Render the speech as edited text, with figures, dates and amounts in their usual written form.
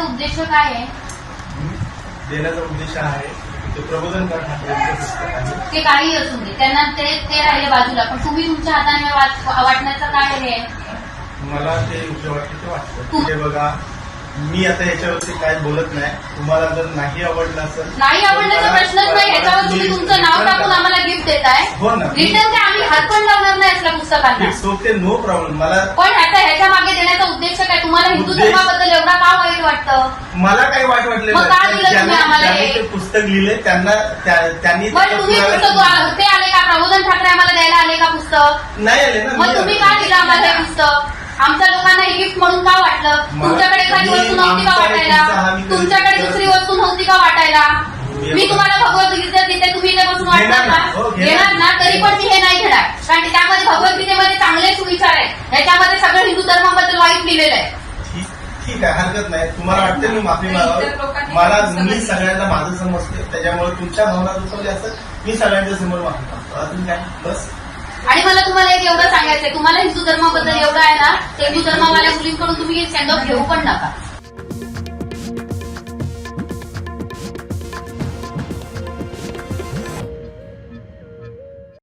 उद्देश काय आहे? देण्याचा उद्देश आहे ते प्रबोधनकार ठाकरेंचं पुस्तक आहे. ते काही असू दे, त्यांना ते राहिले बाजूला, पण तुम्ही तुमच्या हाताने वाटण्याचं काय आहे? मला ते योग्य वाटतं ते वाटतं. ते बघा, मी आता याच्यावरती काय बोलत नाही. तुम्हाला जर नाही आवडलं असेल, नाही आवडण्याचा प्रश्नच नाही. ह्याच्यावर तुम्ही तुमचं नाव टाकून आम्हाला गिफ्ट देताय. हो ना, रिटर्न ते आम्ही हात पण लावणार नाही असल्या पुस्तकांना. Okay, no problem. मला पण ह्याच्या मागे देण्याचा उद्देश काय? तुम्हाला हिंदू धर्माबद्दल एवढा का वाईट वाटतं? मला काही वाईट वाटलं मग का दिलं तुम्ही आम्हाला हे? ते पुस्तक लिहिले त्यांनी पण तुम्ही पुस्तक ते आले का? प्रबोधन ठाकरे आम्हाला द्यायला आले का पुस्तक? नाही आले ना. मग तुम्ही का दिलं आम्हाला हे पुस्तक? आमच्या लोकांना हे गिफ्ट म्हणून का वाटलं? तुमच्याकडे एखादी वस्तू नव्हती का वाटायला? तुमच्याकडे दुसरी वस्तू नव्हती का वाटायला? मी तुम्हाला भगवद्गीता देते, तुम्ही इथे बसून वाटणार ना? घेणार ना? तरी पण मी हे नाही घेणार, कारण त्यामध्ये भगवद्गीतेमध्ये चांगले सुविचार आहेत. ह्याच्यामध्ये सगळं हिंदू धर्माबद्दल वाईट लिहिलेलं आहे. ठीक आहे, हरकत नाही. तुम्हाला वाटते मी माफी मागावं. मला मी सगळ्यांना माझं समजते, त्याच्यामुळे तुमच्या भावना दुखवल्या असं मी सगळ्यांच्या समोर माफी मागतो. अजून काय? बस. आणि मला तुम्हाला एक एवढं सांगायचंय, तुम्हाला हिंदू धर्माबद्दल एवढं आहे ना, हिंदू धर्मावाल्या मुलींकडून तुम्ही सेंड ऑफ घेऊ पण नका.